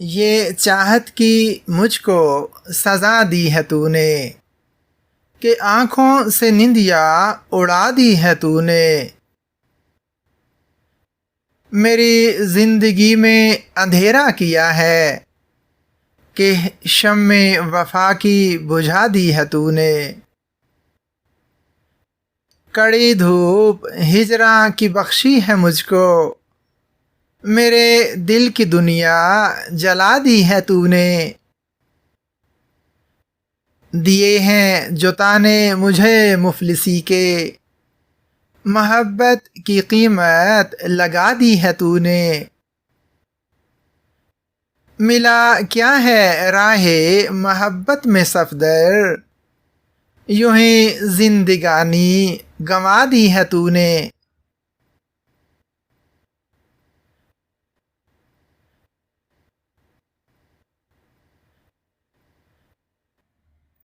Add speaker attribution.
Speaker 1: یہ چاہت کی مجھ کو سزا دی ہے تو نے، کہ آنکھوں سے نندیا اڑا دی ہے تو نے۔ میری زندگی میں اندھیرا کیا ہے، کہ شمع وفا کی بجھا دی ہے تو نے۔ کڑی دھوپ ہجراں کی بخشی ہے مجھ کو، میرے دل کی دنیا جلا دی ہے تو نے۔ دیے ہیں جو تانے مجھے مفلسی کے، محبت کی قیمت لگا دی ہے تو نے۔ ملا کیا ہے راہ محبت میں صفدر، یوں ہی زندگانی گنوا دی ہے تو نے۔